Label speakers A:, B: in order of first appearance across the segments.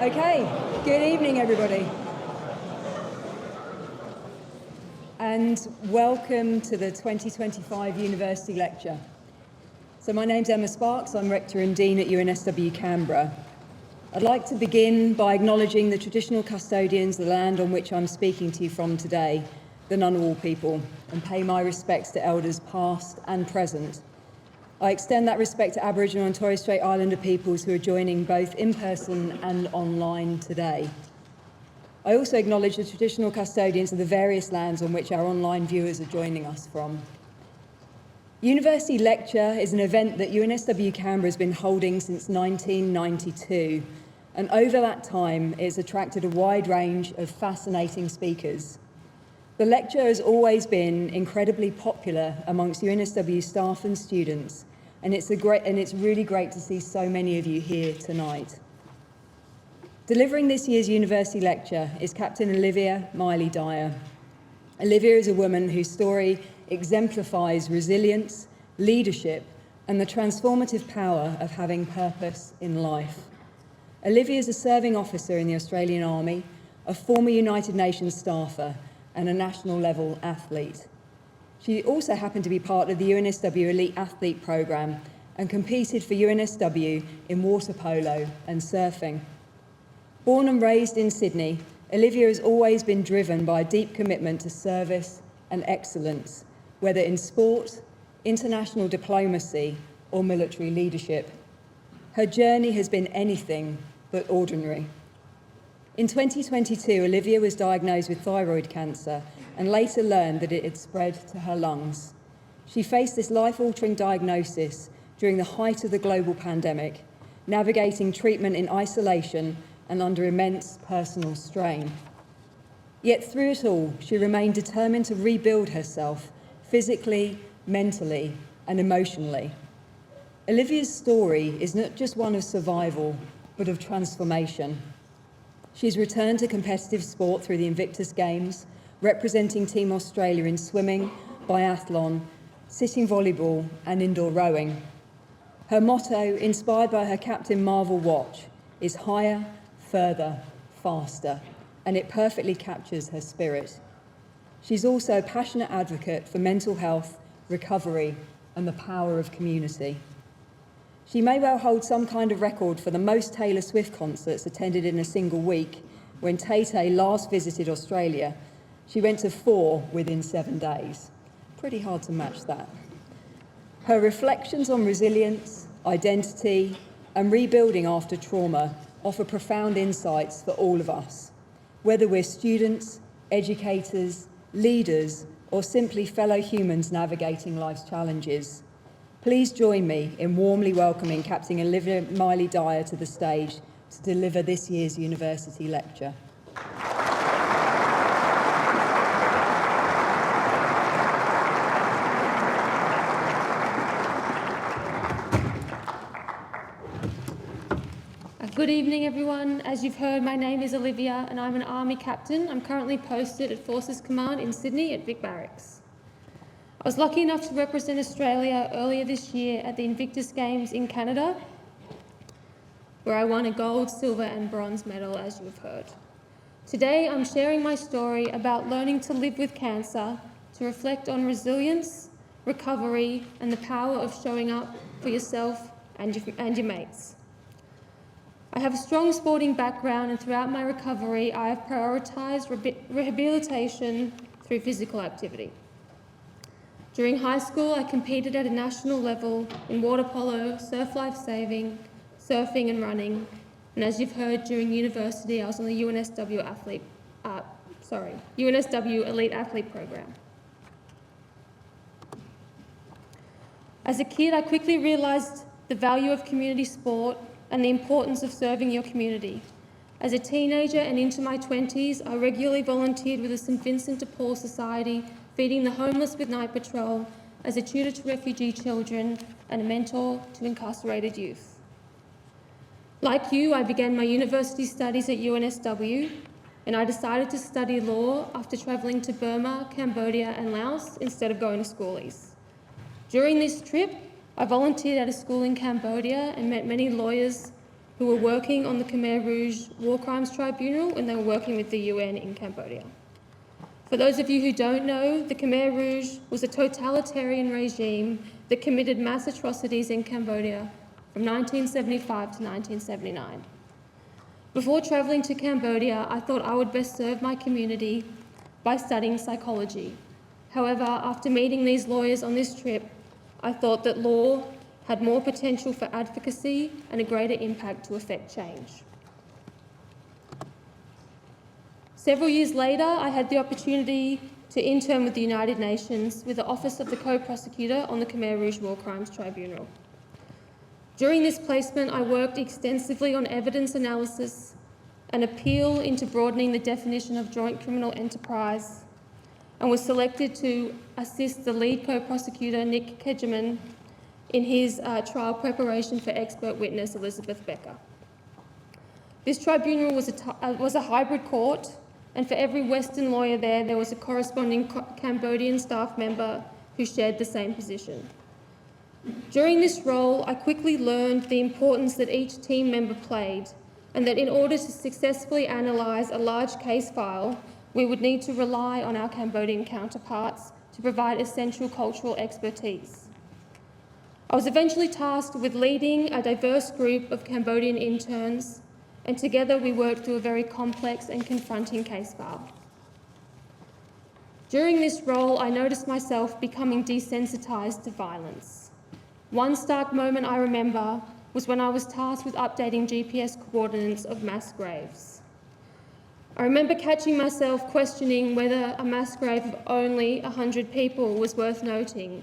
A: Okay, good evening everybody. And welcome to the 2025 University Lecture. So my name's Emma Sparks, I'm Rector and Dean at UNSW Canberra. I'd like to begin by acknowledging the traditional custodians of the land on which I'm speaking to you from today, the Ngunnawal people, and pay my respects to elders past and present. I extend that respect to Aboriginal and Torres Strait Islander peoples who are joining both in person and online today. I also acknowledge the traditional custodians of the various lands on which our online viewers are joining us from. University Lecture is an event that UNSW Canberra has been holding since 1992, and over that time it's attracted a wide range of fascinating speakers. The lecture has always been incredibly popular amongst UNSW staff and students, and it's really great to see so many of you here tonight. Delivering this year's University Lecture is Captain Olivia Miley-Dyer. Olivia is a woman whose story exemplifies resilience, leadership, and the transformative power of having purpose in life. Olivia is a serving officer in the Australian Army, a former United Nations staffer, and a national level athlete. She also happened to be part of the UNSW Elite Athlete Programme and competed for UNSW in water polo and surfing. Born and raised in Sydney, Olivia has always been driven by a deep commitment to service and excellence, whether in sport, international diplomacy, or military leadership. Her journey has been anything but ordinary. In 2022, Olivia was diagnosed with thyroid cancer and later learned that it had spread to her lungs. She faced this life-altering diagnosis during the height of the global pandemic, navigating treatment in isolation and under immense personal strain. Yet through it all, she remained determined to rebuild herself physically, mentally, and emotionally. Olivia's story is not just one of survival, but of transformation. She's returned to competitive sport through the Invictus Games, representing Team Australia in swimming, biathlon, sitting volleyball, and indoor rowing. Her motto, inspired by her captain Marvel Watch, is higher, further, faster, and it perfectly captures her spirit. She's also a passionate advocate for mental health, recovery, and the power of community. She may well hold some kind of record for the most Taylor Swift concerts attended in a single week. When Tay-Tay last visited Australia, she went to 4 within 7 days. Pretty hard to match that. Her reflections on resilience, identity, and rebuilding after trauma offer profound insights for all of us, whether we're students, educators, leaders, or simply fellow humans navigating life's challenges. Please join me in warmly welcoming Captain Olivia Miley-Dyer to the stage to deliver this year's University Lecture.
B: Good evening, everyone. As you've heard, my name is Olivia and I'm an Army Captain. I'm currently posted at Forces Command in Sydney at Vic Barracks. I was lucky enough to represent Australia earlier this year at the Invictus Games in Canada, where I won a gold, silver and bronze medal, as you have heard. Today, I'm sharing my story about learning to live with cancer, to reflect on resilience, recovery and the power of showing up for yourself and your mates. I have a strong sporting background, and throughout my recovery, I have prioritised rehabilitation through physical activity. During high school, I competed at a national level in water polo, surf life saving, surfing and running, and as you've heard, during university, I was on the UNSW Elite Athlete Program. As a kid, I quickly realised the value of community sport and the importance of serving your community. As a teenager and into my 20s, I regularly volunteered with the St Vincent de Paul Society, feeding the homeless with night patrol, as a tutor to refugee children and a mentor to incarcerated youth. Like you, I began my university studies at UNSW, and I decided to study law after travelling to Burma, Cambodia and Laos instead of going to schoolies. During this trip, I volunteered at a school in Cambodia and met many lawyers who were working on the Khmer Rouge War Crimes Tribunal, and they were working with the UN in Cambodia. For those of you who don't know, the Khmer Rouge was a totalitarian regime that committed mass atrocities in Cambodia from 1975 to 1979. Before travelling to Cambodia, I thought I would best serve my community by studying psychology. However, after meeting these lawyers on this trip, I thought that law had more potential for advocacy and a greater impact to effect change. Several years later, I had the opportunity to intern with the United Nations with the Office of the Co-Prosecutor on the Khmer Rouge War Crimes Tribunal. During this placement, I worked extensively on evidence analysis, an appeal into broadening the definition of joint criminal enterprise, and was selected to assist the lead co-prosecutor, Nick Kegeman, in his trial preparation for expert witness Elizabeth Becker. This tribunal was a hybrid court, and for every Western lawyer there was a corresponding Cambodian staff member who shared the same position. During this role, I quickly learned the importance that each team member played, and that in order to successfully analyse a large case file, we would need to rely on our Cambodian counterparts to provide essential cultural expertise. I was eventually tasked with leading a diverse group of Cambodian interns, and together we worked through a very complex and confronting case file. During this role, I noticed myself becoming desensitised to violence. One stark moment I remember was when I was tasked with updating GPS coordinates of mass graves. I remember catching myself questioning whether a mass grave of only 100 people was worth noting.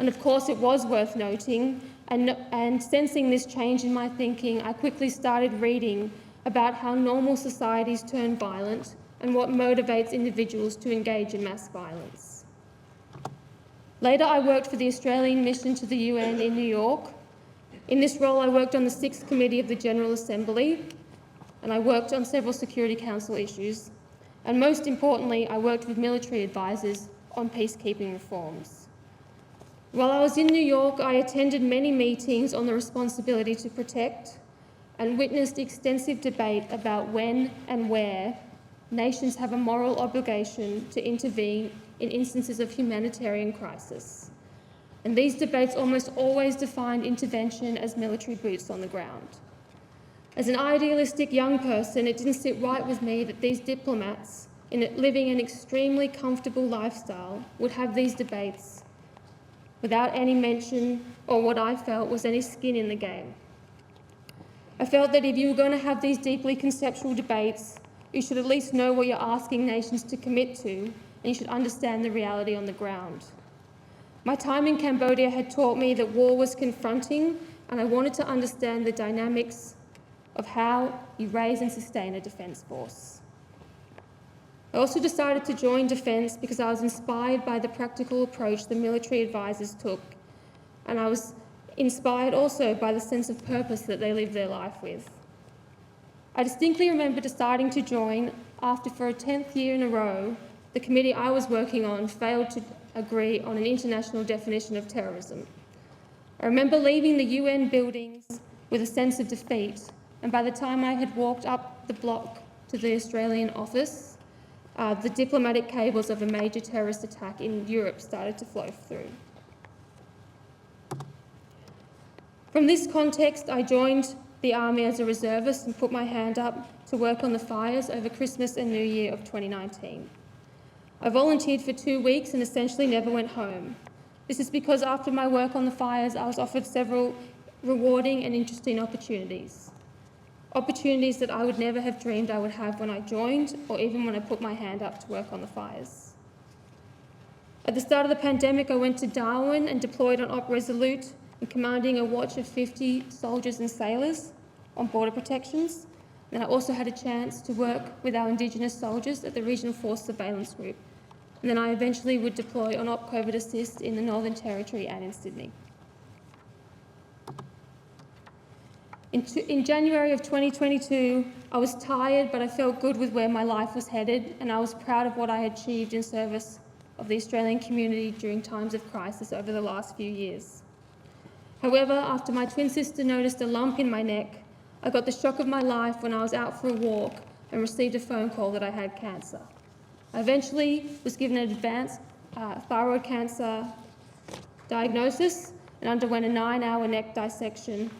B: And of course it was worth noting, and sensing this change in my thinking, I quickly started reading about how normal societies turn violent and what motivates individuals to engage in mass violence. Later, I worked for the Australian mission to the UN in New York. In this role, I worked on the 6th Committee of the General Assembly, and I worked on several Security Council issues. And most importantly, I worked with military advisors on peacekeeping reforms. While I was in New York, I attended many meetings on the responsibility to protect and witnessed extensive debate about when and where nations have a moral obligation to intervene in instances of humanitarian crisis. And these debates almost always defined intervention as military boots on the ground. As an idealistic young person, it didn't sit right with me that these diplomats, living an extremely comfortable lifestyle, would have these debates without any mention or what I felt was any skin in the game. I felt that if you were going to have these deeply conceptual debates, you should at least know what you're asking nations to commit to, and you should understand the reality on the ground. My time in Cambodia had taught me that war was confronting, and I wanted to understand the dynamics of how you raise and sustain a defence force. I also decided to join Defence because I was inspired by the practical approach the military advisors took, and I was inspired also by the sense of purpose that they lived their life with. I distinctly remember deciding to join after, for a 10th year in a row, the committee I was working on failed to agree on an international definition of terrorism. I remember leaving the UN buildings with a sense of defeat, and by the time I had walked up the block to the Australian office, the diplomatic cables of a major terrorist attack in Europe started to flow through. From this context, I joined the Army as a reservist and put my hand up to work on the fires over Christmas and New Year of 2019. I volunteered for 2 weeks and essentially never went home. This is because after my work on the fires, I was offered several rewarding and interesting opportunities. Opportunities that I would never have dreamed I would have when I joined, or even when I put my hand up to work on the fires. At the start of the pandemic, I went to Darwin and deployed on Op Resolute, and commanding a watch of 50 soldiers and sailors on border protections. And I also had a chance to work with our Indigenous soldiers at the Regional Force Surveillance Group. And then I eventually would deploy on Op COVID Assist in the Northern Territory and in Sydney. In January of 2022, I was tired, but I felt good with where my life was headed, and I was proud of what I had achieved in service of the Australian community during times of crisis over the last few years. However, after my twin sister noticed a lump in my neck, I got the shock of my life when I was out for a walk and received a phone call that I had cancer. I eventually was given an advanced thyroid cancer diagnosis and underwent a 9-hour neck dissection,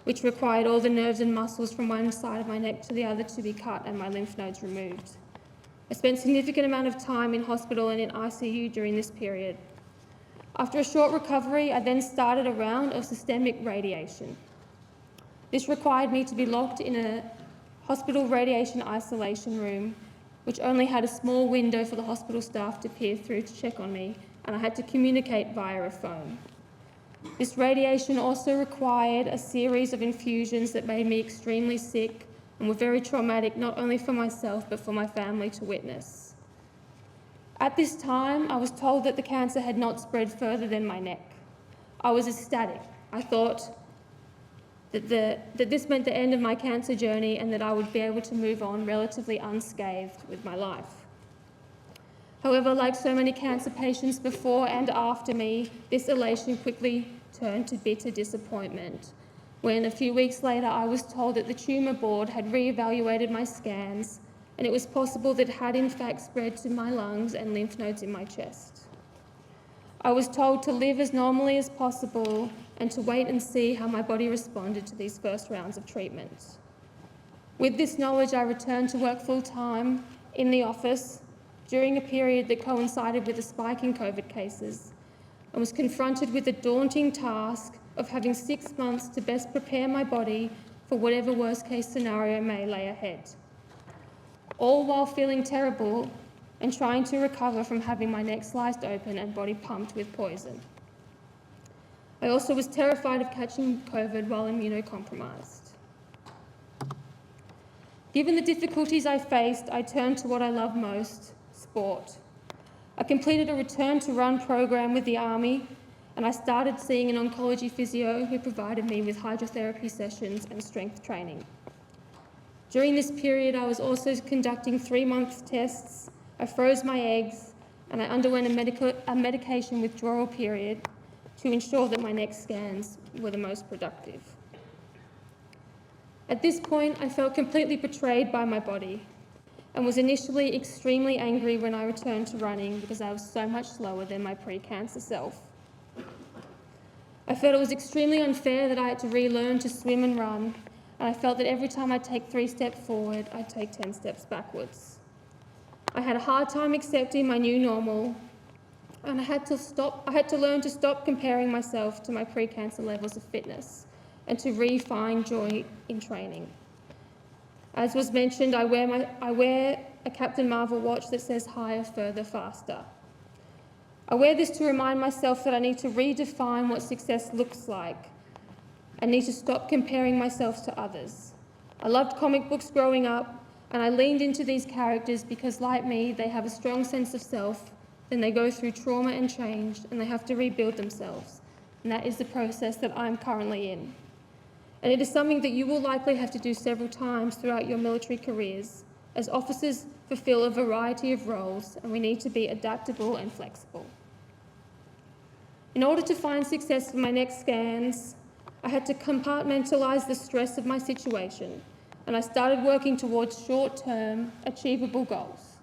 B: which required all the nerves and muscles from one side of my neck to the other to be cut and my lymph nodes removed. I spent a significant amount of time in hospital and in ICU during this period. After a short recovery, I then started a round of systemic radiation. This required me to be locked in a hospital radiation isolation room, which only had a small window for the hospital staff to peer through to check on me, and I had to communicate via a phone. This radiation also required a series of infusions that made me extremely sick and were very traumatic, not only for myself, but for my family to witness. At this time, I was told that the cancer had not spread further than my neck. I was ecstatic. I thought that this meant the end of my cancer journey and that I would be able to move on relatively unscathed with my life. However, like so many cancer patients before and after me, this elation quickly turned to bitter disappointment when a few weeks later I was told that the tumour board had re-evaluated my scans and it was possible that it had in fact spread to my lungs and lymph nodes in my chest. I was told to live as normally as possible and to wait and see how my body responded to these first rounds of treatment. With this knowledge, I returned to work full-time in the office during a period that coincided with a spike in COVID cases and was confronted with the daunting task of having 6 months to best prepare my body for whatever worst-case scenario may lay ahead, all while feeling terrible and trying to recover from having my neck sliced open and body pumped with poison. I also was terrified of catching COVID while immunocompromised. Given the difficulties I faced, I turned to what I love most, sport. I completed a return to run program with the Army, and I started seeing an oncology physio who provided me with hydrotherapy sessions and strength training. During this period, I was also conducting 3-month tests. I froze my eggs, and I underwent a medication withdrawal period to ensure that my next scans were the most productive. At this point, I felt completely betrayed by my body and was initially extremely angry when I returned to running because I was so much slower than my pre-cancer self. I felt it was extremely unfair that I had to relearn to swim and run, and I felt that every time I'd take 3 steps forward, I'd take 10 steps backwards. I had a hard time accepting my new normal, and I had to learn to stop comparing myself to my pre-cancer levels of fitness and to re-find joy in training. As was mentioned, I wear a Captain Marvel watch that says higher, further, faster. I wear this to remind myself that I need to redefine what success looks like and need to stop comparing myself to others. I loved comic books growing up, and I leaned into these characters because, like me, they have a strong sense of self, then they go through trauma and change, and they have to rebuild themselves. And that is the process that I'm currently in. And it is something that you will likely have to do several times throughout your military careers, as officers fulfill a variety of roles, and we need to be adaptable and flexible. In order to find success for my next scans, I had to compartmentalize the stress of my situation, and I started working towards short-term, achievable goals.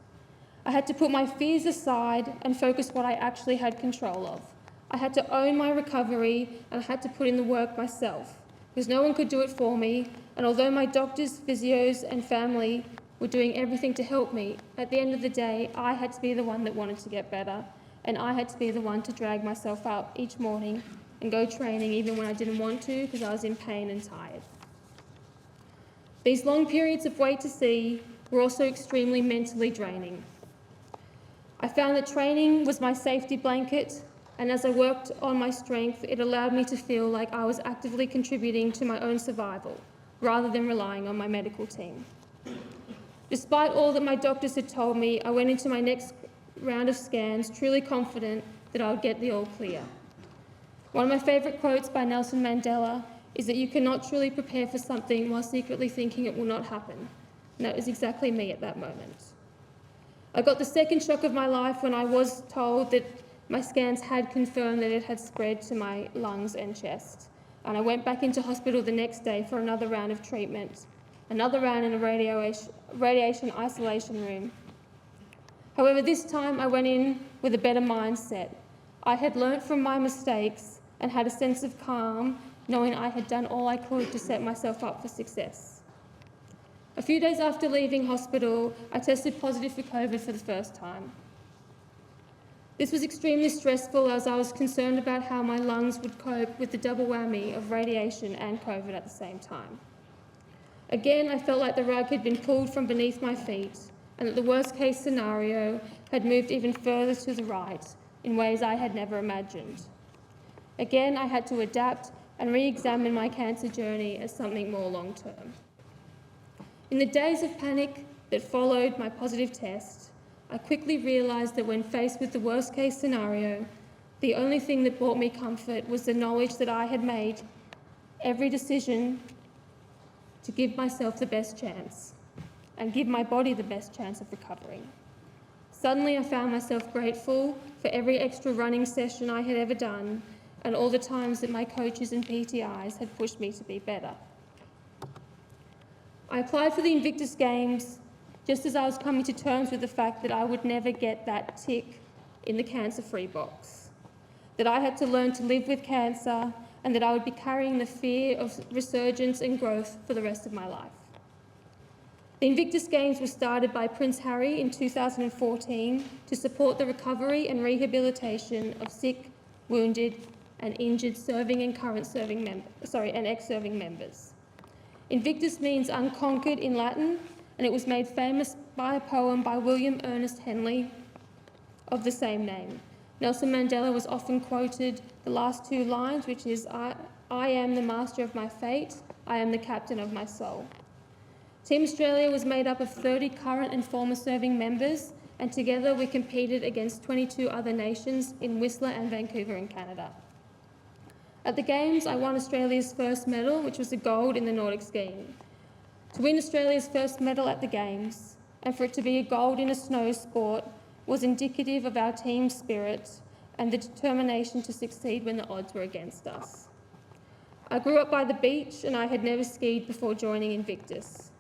B: I had to put my fears aside and focus what I actually had control of. I had to own my recovery, and I had to put in the work myself, because no one could do it for me, and although my doctors, physios, and family were doing everything to help me, at the end of the day, I had to be the one that wanted to get better, and I had to be the one to drag myself out each morning and go training even when I didn't want to because I was in pain and tired. These long periods of wait to see were also extremely mentally draining. I found that training was my safety blanket, and as I worked on my strength, it allowed me to feel like I was actively contributing to my own survival, rather than relying on my medical team. Despite all that my doctors had told me, I went into my next round of scans truly confident that I would get the all clear. One of my favourite quotes by Nelson Mandela is that you cannot truly prepare for something while secretly thinking it will not happen. And that was exactly me at that moment. I got the second shock of my life when I was told that my scans had confirmed that it had spread to my lungs and chest. and I went back into hospital the next day for another round of treatment, another round in a radiation isolation room. However, this time I went in with a better mindset. I had learnt from my mistakes and had a sense of calm, knowing I had done all I could to set myself up for success. A few days after leaving hospital, I tested positive for COVID for the first time. This was extremely stressful as I was concerned about how my lungs would cope with the double whammy of radiation and COVID at the same time. Again, I felt like the rug had been pulled from beneath my feet and that the worst case scenario had moved even further to the right in ways I had never imagined. Again, I had to adapt and re-examine my cancer journey as something more long-term. In the days of panic that followed my positive test, I quickly realised that when faced with the worst case scenario, the only thing that brought me comfort was the knowledge that I had made every decision to give myself the best chance and give my body the best chance of recovering. Suddenly I found myself grateful for every extra running session I had ever done and all the times that my coaches and PTIs had pushed me to be better. I applied for the Invictus Games just as I was coming to terms with the fact that I would never get that tick in the cancer-free box, that I had to learn to live with cancer, and that I would be carrying the fear of resurgence and growth for the rest of my life. The Invictus Games were started by Prince Harry in 2014 to support the recovery and rehabilitation of sick, wounded, and injured serving and ex-serving members. Invictus means unconquered in Latin, and it was made famous by a poem by William Ernest Henley of the same name. Nelson Mandela was often quoted the last two lines, which is, I am the master of my fate, I am the captain of my soul. Team Australia was made up of 30 current and former serving members, and together we competed against 22 other nations in Whistler and Vancouver in Canada. At the Games, I won Australia's first medal, which was a gold in the Nordic skiing. To win Australia's first medal at the Games, and for it to be a gold in a snow sport, was indicative of our team spirit and the determination to succeed when the odds were against us. I grew up by the beach and I had never skied before joining Invictus.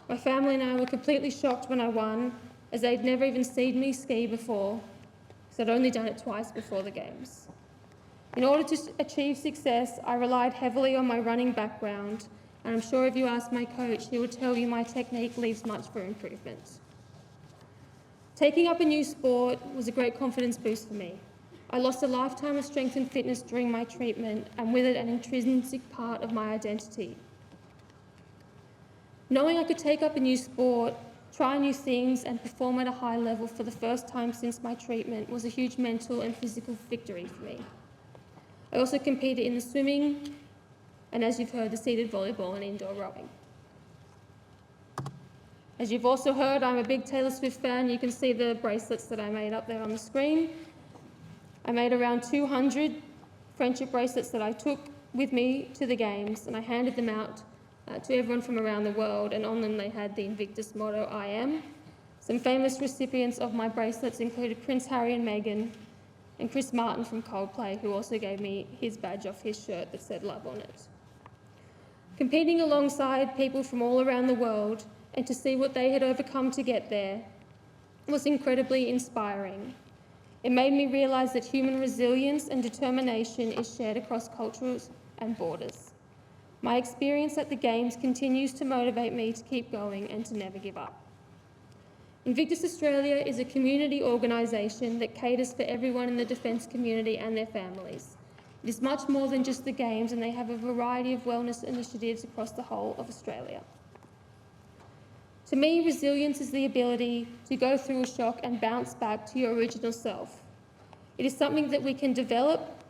B: My family and I were completely shocked when I won, as they'd never even seen me ski before, because I'd only done it twice before the Games. In order to achieve success, I relied heavily on my running background, and I'm sure if you ask my coach, he would tell you my technique leaves much for improvement. Taking up a new sport was a great confidence boost for me. I lost a lifetime of strength and fitness during my treatment, and with it an intrinsic part of my identity. Knowing I could take up a new sport, try new things, and perform at a high level for the first time since my treatment was a huge mental and physical victory for me. I also competed in the swimming, and as you've heard, the seated volleyball and indoor rowing. As you've also heard, I'm a big Taylor Swift fan. You can see the bracelets that I made up there on the screen. I made around 200 friendship bracelets that I took with me to the Games, and I handed them out to everyone from around the world, and on them they had the Invictus motto, I am. Some famous recipients of my bracelets included Prince Harry and Meghan, and Chris Martin from Coldplay, who also gave me his badge off his shirt that said love on it. Competing alongside people from all around the world and to see what they had overcome to get there was incredibly inspiring. It made me realise that human resilience and determination is shared across cultures and borders. My experience at the Games continues to motivate me to keep going and to never give up. Invictus Australia is a community organisation that caters for everyone in the defence community and their families. It is much more than just the Games, and they have a variety of wellness initiatives across the whole of Australia. To me, resilience is the ability to go through a shock and bounce back to your original self. It is something that we can develop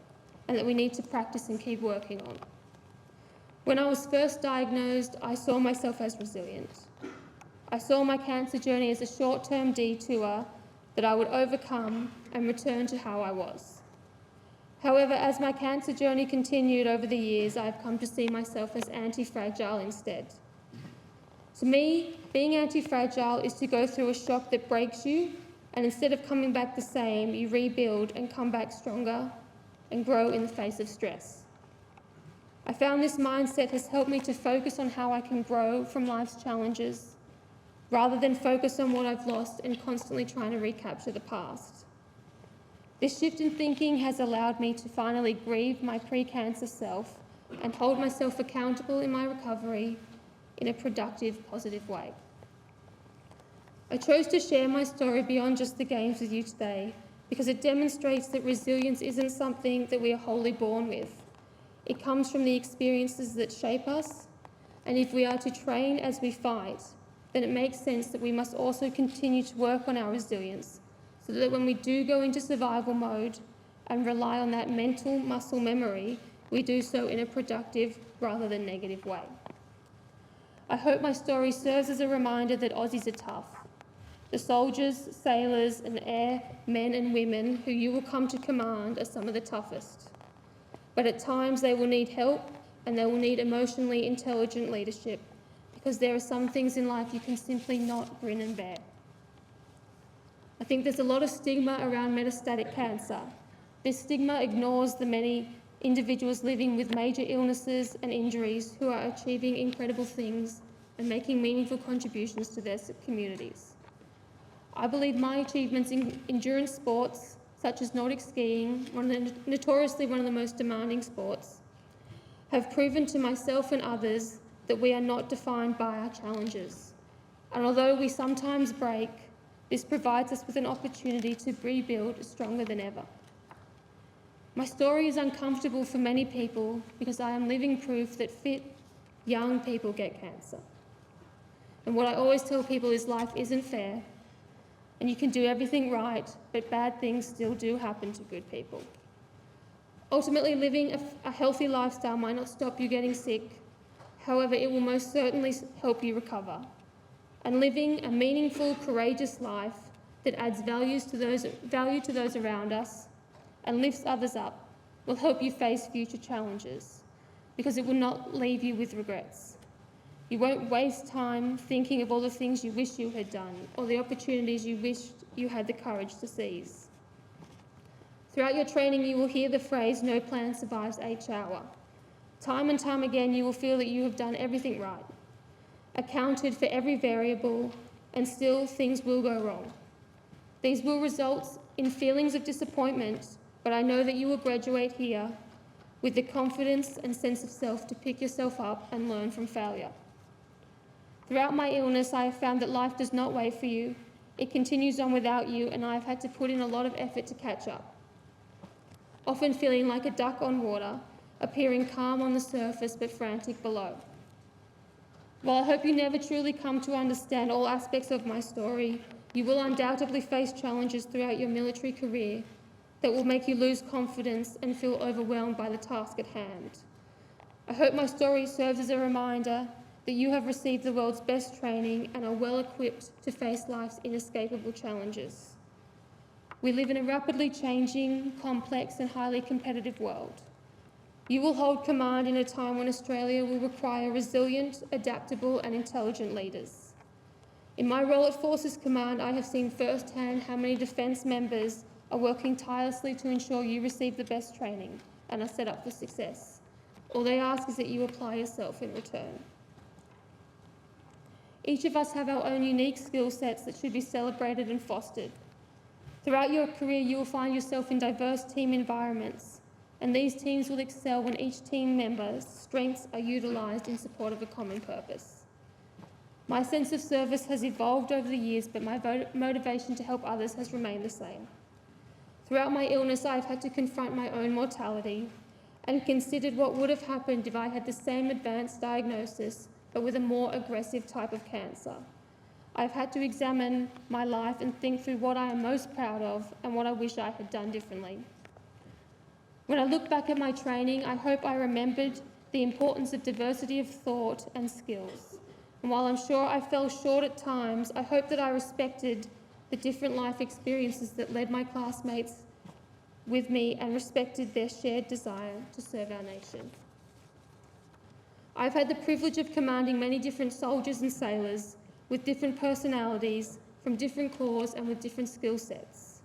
B: and that we need to practice and keep working on. When I was first diagnosed, I saw myself as resilient. I saw my cancer journey as a short-term detour that I would overcome and return to how I was. However, as my cancer journey continued over the years, I've come to see myself as anti-fragile instead. To me, being anti-fragile is to go through a shock that breaks you, and instead of coming back the same, you rebuild and come back stronger and grow in the face of stress. I found this mindset has helped me to focus on how I can grow from life's challenges, rather than focus on what I've lost and constantly trying to recapture the past. This shift in thinking has allowed me to finally grieve my pre-cancer self and hold myself accountable in my recovery in a productive, positive way. I chose to share my story beyond just the games with you today because it demonstrates that resilience isn't something that we are wholly born with. It comes from the experiences that shape us, and if we are to train as we fight, then it makes sense that we must also continue to work on our resilience so that when we do go into survival mode and rely on that mental muscle memory, we do so in a productive rather than negative way. I hope my story serves as a reminder that Aussies are tough. The soldiers, sailors and air men and women who you will come to command are some of the toughest. But at times they will need help and they will need emotionally intelligent leadership because there are some things in life you can simply not grin and bear. I think there's a lot of stigma around metastatic cancer. This stigma ignores the many individuals living with major illnesses and injuries who are achieving incredible things and making meaningful contributions to their communities. I believe my achievements in endurance sports, such as Nordic skiing, notoriously one of the most demanding sports, have proven to myself and others that we are not defined by our challenges. And although we sometimes break, this provides us with an opportunity to rebuild stronger than ever. My story is uncomfortable for many people because I am living proof that fit, young people get cancer. And what I always tell people is life isn't fair, and you can do everything right, but bad things still do happen to good people. Ultimately, living a healthy lifestyle might not stop you getting sick. However, it will most certainly help you recover. And living a meaningful, courageous life that adds value to those around us and lifts others up will help you face future challenges because it will not leave you with regrets. You won't waste time thinking of all the things you wish you had done or the opportunities you wished you had the courage to seize. Throughout your training, you will hear the phrase, "No plan survives H hour." Time and time again, you will feel that you have done everything right, accounted for every variable, and still things will go wrong. These will result in feelings of disappointment, but I know that you will graduate here with the confidence and sense of self to pick yourself up and learn from failure. Throughout my illness, I have found that life does not wait for you. It continues on without you, and I have had to put in a lot of effort to catch up, often feeling like a duck on water, appearing calm on the surface but frantic below. While I hope you never truly come to understand all aspects of my story, you will undoubtedly face challenges throughout your military career that will make you lose confidence and feel overwhelmed by the task at hand. I hope my story serves as a reminder that you have received the world's best training and are well equipped to face life's inescapable challenges. We live in a rapidly changing, complex and highly competitive world. You will hold command in a time when Australia will require resilient, adaptable and intelligent leaders. In my role at Forces Command, I have seen firsthand how many defence members are working tirelessly to ensure you receive the best training and are set up for success. All they ask is that you apply yourself in return. Each of us have our own unique skill sets that should be celebrated and fostered. Throughout your career, you will find yourself in diverse team environments, and these teams will excel when each team member's strengths are utilised in support of a common purpose. My sense of service has evolved over the years, but my motivation to help others has remained the same. Throughout my illness, I've had to confront my own mortality and considered what would have happened if I had the same advanced diagnosis, but with a more aggressive type of cancer. I've had to examine my life and think through what I am most proud of and what I wish I had done differently. When I look back at my training, I hope I remembered the importance of diversity of thought and skills. And while I'm sure I fell short at times, I hope that I respected the different life experiences that led my classmates with me and respected their shared desire to serve our nation. I've had the privilege of commanding many different soldiers and sailors with different personalities, from different corps and with different skill sets.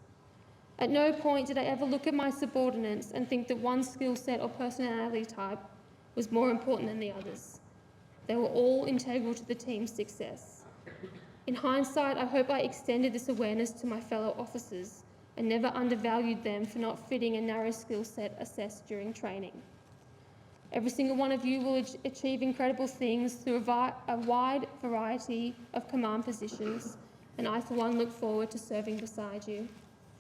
B: At no point did I ever look at my subordinates and think that one skill set or personality type was more important than the others. They were all integral to the team's success. In hindsight, I hope I extended this awareness to my fellow officers and never undervalued them for not fitting a narrow skill set assessed during training. Every single one of you will achieve incredible things through a wide variety of command positions, and I, for one, look forward to serving beside you.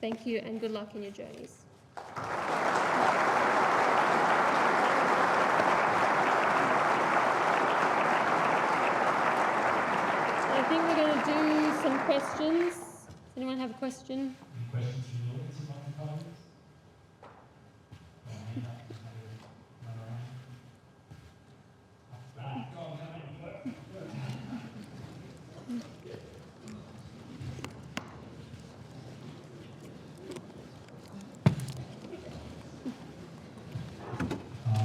B: Thank you and good luck in your journeys. I think we're going to do some questions. Does anyone have a question?
C: Any questions from the audience about the colleagues?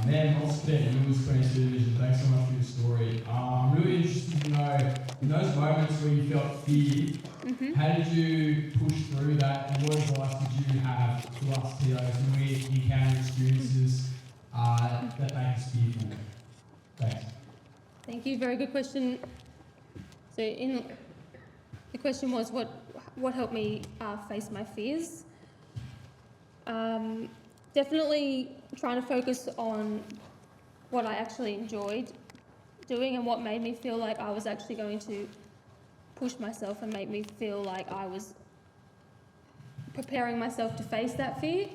C: Man, I'll spend Lewis 22 Division. Thanks so much for your story. I'm really interested to know, in those moments where you felt feared, how did you push through that, and what advice did you have to us TOs when we encounter experiences that make us fearful? Thanks.
B: Thank you. Very good question. So, the question was, what helped me face my fears? Definitely trying to focus on what I actually enjoyed doing and what made me feel like I was actually going to push myself and make me feel like I was preparing myself to face that fear,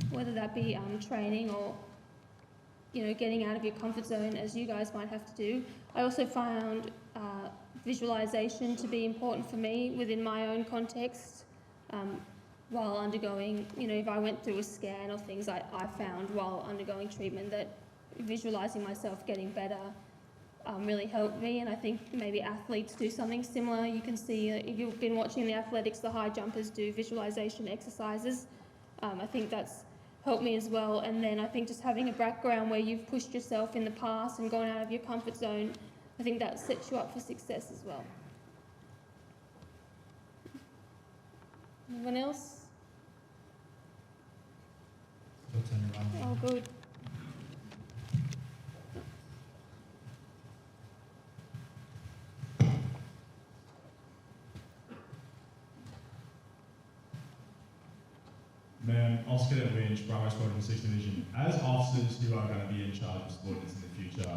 B: whether that be training or, getting out of your comfort zone, as you guys might have to do. I also found visualization to be important for me within my own context. While undergoing, if I went through a scan or things, I found while undergoing treatment that visualising myself getting better really helped me, and I think maybe athletes do something similar. You can see, if you've been watching the athletics, the high jumpers do visualisation exercises. I think that's helped me as well, and then I think just having a background where you've pushed yourself in the past and gone out of your comfort zone, I think that sets you up for success as well. Anyone else? Oh, good.
D: Man, Oscar at Winch, Bravo Squadron 6th Division. As officers who are going to be in charge of subordinates in the future,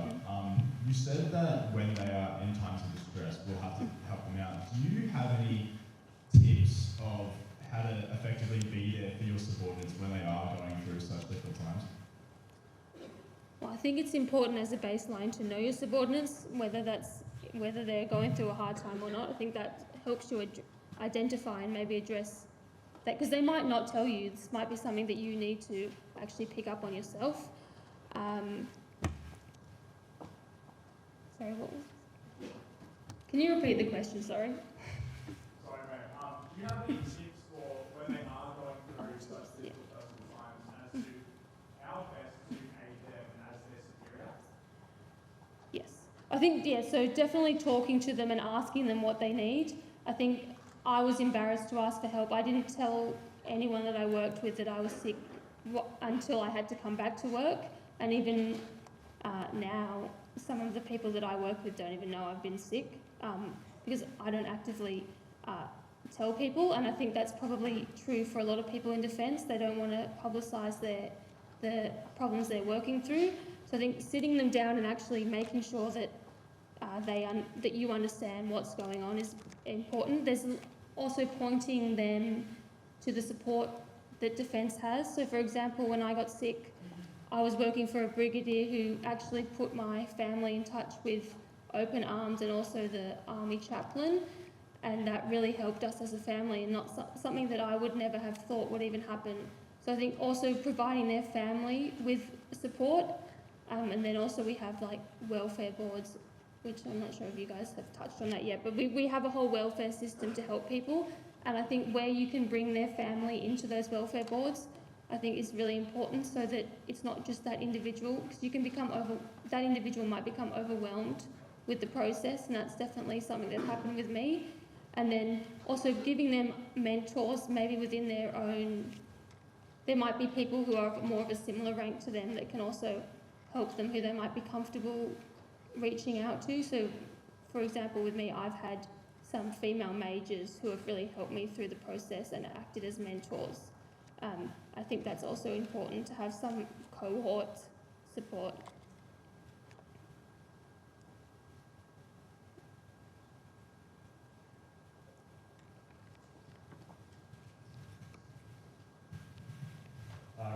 D: you said that when they are in times of distress, we'll have to help them out. Do you have any tips of how to effectively be there for your subordinates when they are going through such difficult times?
B: Well, I think it's important as a baseline to know your subordinates, whether they're going through a hard time or not. I think that helps you identify and maybe address that, because they might not tell you. This might be something that you need to actually pick up on yourself. Sorry, what was? Can you repeat the question? Sorry.
D: Sorry, mate. Do you have any tips for when they are going through such difficult personal times as to how best to aid them as their superior?
B: Yes. I think, so definitely talking to them and asking them what they need. I think I was embarrassed to ask for help. I didn't tell anyone that I worked with that I was sick until I had to come back to work. And even now, some of the people that I work with don't even know I've been sick because I don't actively tell people. And I think that's probably true for a lot of people in defence. They don't want to publicise the problems they're working through. So I think sitting them down and actually making sure that that you understand what's going on is important. There's also pointing them to the support that Defence has. So for example, when I got sick, I was working for a brigadier who actually put my family in touch with Open Arms and also the Army chaplain, and that really helped us as a family, and not something that I would never have thought would even happen. So I think also providing their family with support, and then also we have like welfare boards, which I'm not sure if you guys have touched on that yet, but we have a whole welfare system to help people, and I think where you can bring their family into those welfare boards, I think is really important, so that it's not just that individual, because you can become that individual might become overwhelmed with the process, and that's definitely something that happened with me. And then also giving them mentors, maybe within their own, there might be people who are more of a similar rank to them that can also help them who they might be comfortable reaching out to. So, for example, with me, I've had some female majors who have really helped me through the process and acted as mentors. I think that's also important to have some cohort support.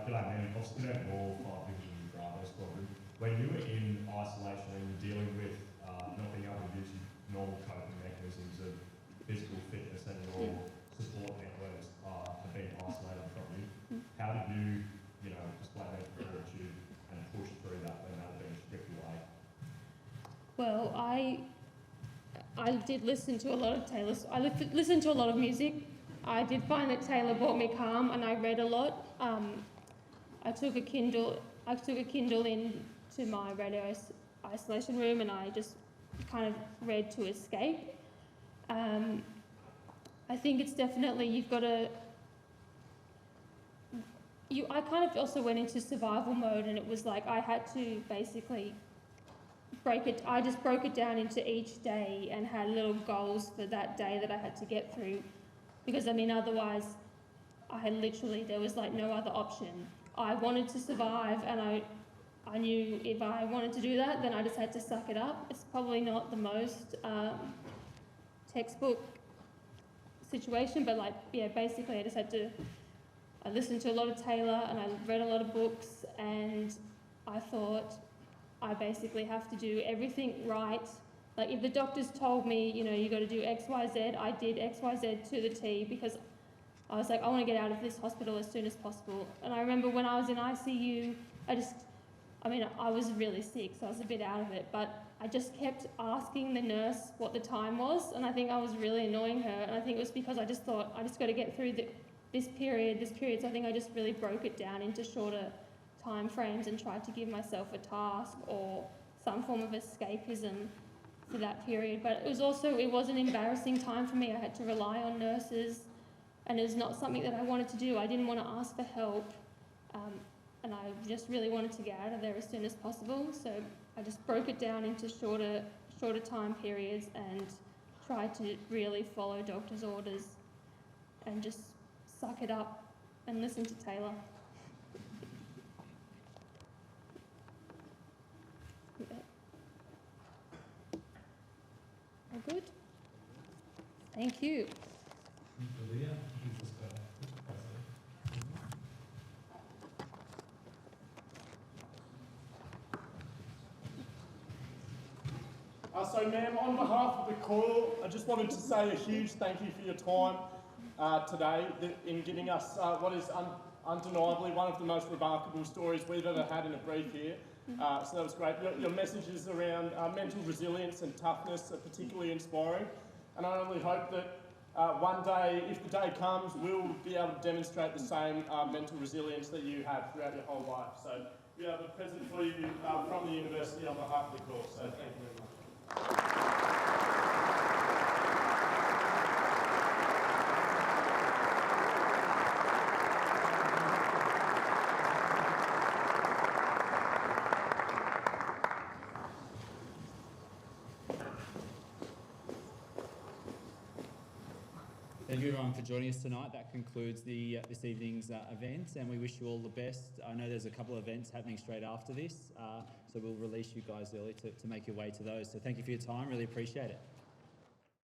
D: G'day, man. Lieutenant Wall, 5 Division Bravo Squadron. When you were in isolation and dealing with not being able to use normal coping mechanisms of physical fitness and your support networks have been isolated from you, how did you, display that fortitude and push through that when that had been stripped away?
B: Well, I did listen to a lot of Taylor's. I listened to a lot of music. I did find that Taylor brought me calm, and I read a lot. I took a Kindle into my radio isolation room, and I just kind of read to escape. I think it's definitely you've got to. I kind of also went into survival mode, and it was like I had to basically break it. I just broke it down into each day and had little goals for that day that I had to get through, because otherwise, there was like no other option. I wanted to survive, and I knew if I wanted to do that, then I just had to suck it up. It's probably not the most textbook situation, but basically I just had to. I listened to a lot of Taylor, and I read a lot of books, and I thought I basically have to do everything right. Like if the doctors told me, you got to do X, Y, Z, I did X, Y, Z to the T, because I was like, I want to get out of this hospital as soon as possible. And I remember when I was in ICU, I was really sick, so I was a bit out of it, but I just kept asking the nurse what the time was, and I think I was really annoying her, and I think it was because I just thought, I just got to get through this period, so I think I just really broke it down into shorter time frames and tried to give myself a task or some form of escapism for that period. But it was an embarrassing time for me. I had to rely on nurses, and it was not something that I wanted to do. I didn't want to ask for help, and I just really wanted to get out of there as soon as possible. So I just broke it down into shorter time periods and tried to really follow doctor's orders and just suck it up and listen to Taylor. All good? Thank you.
E: Olivia,
F: So, ma'am, on behalf of the Corps, I just wanted to say a huge thank you for your time today in giving us what is undeniably one of the most remarkable stories we've ever had in a brief here. So that was great. Your messages around mental resilience and toughness are particularly inspiring, and I only hope that one day, if the day comes, we'll be able to demonstrate the same mental resilience that you have throughout your whole life. So we have a present for you from the university on behalf of the Corps, so thank you very much.
E: Thank you everyone for joining us tonight. That concludes this evening's event, and we wish you all the best. I know there's a couple of events happening straight after this, so we'll release you guys early to make your way to those. So thank you for your time, really appreciate it.